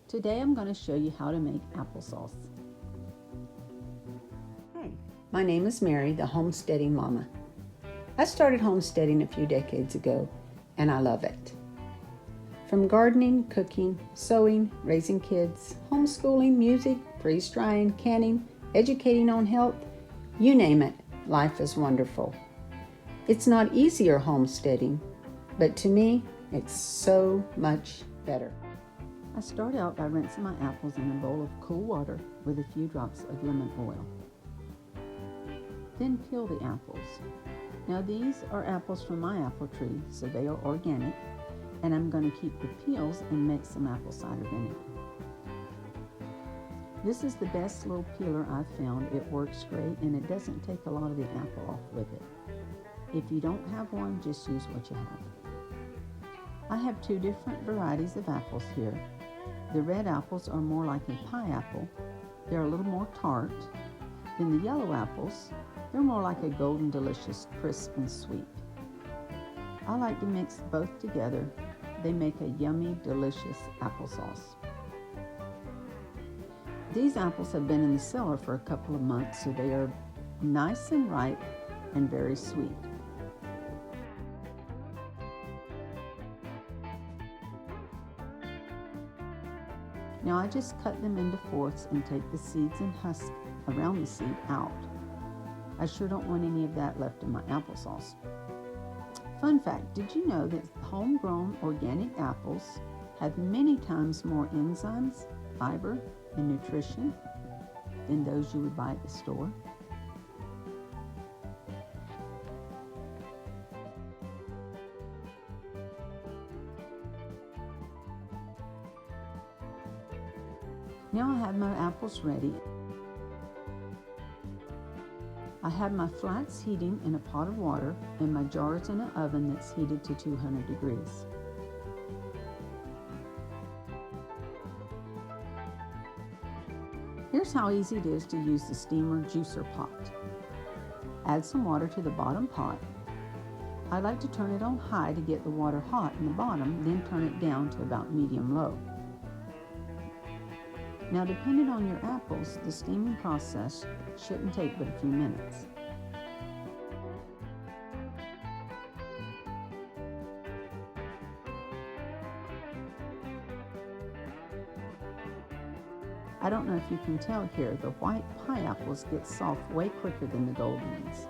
Today I'm going to show you how to make applesauce. Hi, my name is Mary, the Homesteading Mama. I started homesteading a few decades ago, and I love it. From gardening, cooking, sewing, raising kids, homeschooling, music, freeze-drying, canning, educating on health, you name it, life is wonderful. It's not easier homesteading, but to me, it's so much better. I start out by rinsing my apples in a bowl of cool water with a few drops of lemon oil. Then peel the apples. Now these are apples from my apple tree, so they are organic, and I'm going to keep the peels and make some apple cider vinegar. This is the best little peeler I've found. It works great and it doesn't take a lot of the apple off with it. If you don't have one, just use what you have. I have two different varieties of apples here. The red apples are more like a pie apple. They're a little more tart. Then the yellow apples, they're more like a golden delicious, crisp and sweet. I like to mix both together. They make a yummy, delicious applesauce. These apples have been in the cellar for a couple of months, so they are nice and ripe and very sweet. Now I just cut them into fourths and take the seeds and husk around the seed out. I sure don't want any of that left in my applesauce. Fun fact, did you know that homegrown organic apples have many times more enzymes, fiber, and nutrition than those you would buy at the store? Now I have my apples ready. I have my flats heating in a pot of water and my jars in an oven that's heated to 200 degrees. Here's how easy it is to use the steamer juicer pot. Add some water to the bottom pot. I like to turn it on high to get the water hot in the bottom, then turn it down to about medium-low. Now, depending on your apples, the steaming process shouldn't take but a few minutes. I don't know if you can tell here, the white pie apples get soft way quicker than the golden ones.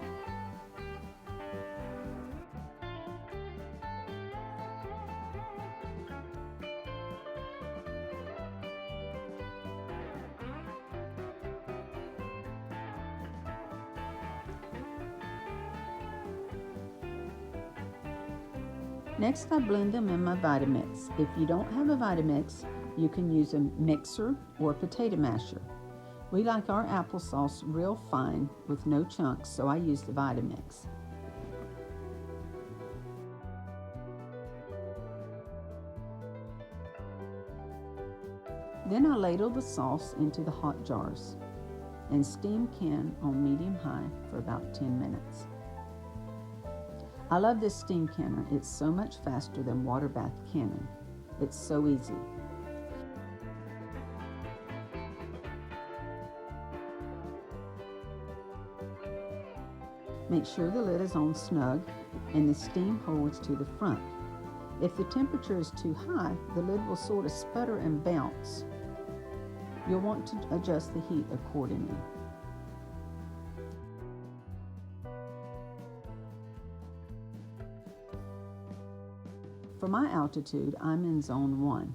Next, I blend them in my Vitamix. If you don't have a Vitamix, you can use a mixer or a potato masher. We like our applesauce real fine with no chunks, so I use the Vitamix. Then I ladle the sauce into the hot jars and steam can on medium-high for about 10 minutes. I love this steam canner. It's so much faster than water bath canning. It's so easy. Make sure the lid is on snug and the steam holds to the front. If the temperature is too high, the lid will sort of sputter and bounce. You'll want to adjust the heat accordingly. For my altitude, I'm in zone 1.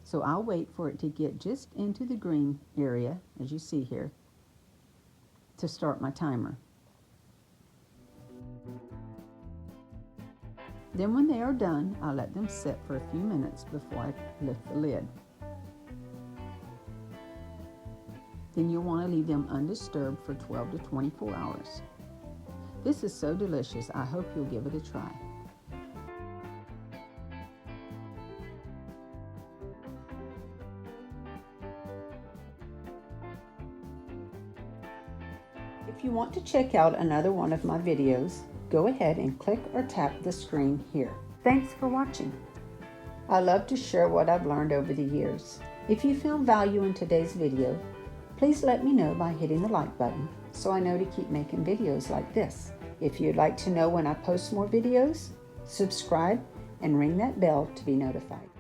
So I'll wait for it to get just into the green area, as you see here, to start my timer. Then when they are done, I let them sit for a few minutes before I lift the lid. Then you'll want to leave them undisturbed for 12 to 24 hours. This is so delicious, I hope you'll give it a try. If you want to check out another one of my videos, go ahead and click or tap the screen here. Thanks for watching. I love to share what I've learned over the years. If you found value in today's video, please let me know by hitting the like button so I know to keep making videos like this. If you'd like to know when I post more videos, subscribe and ring that bell to be notified.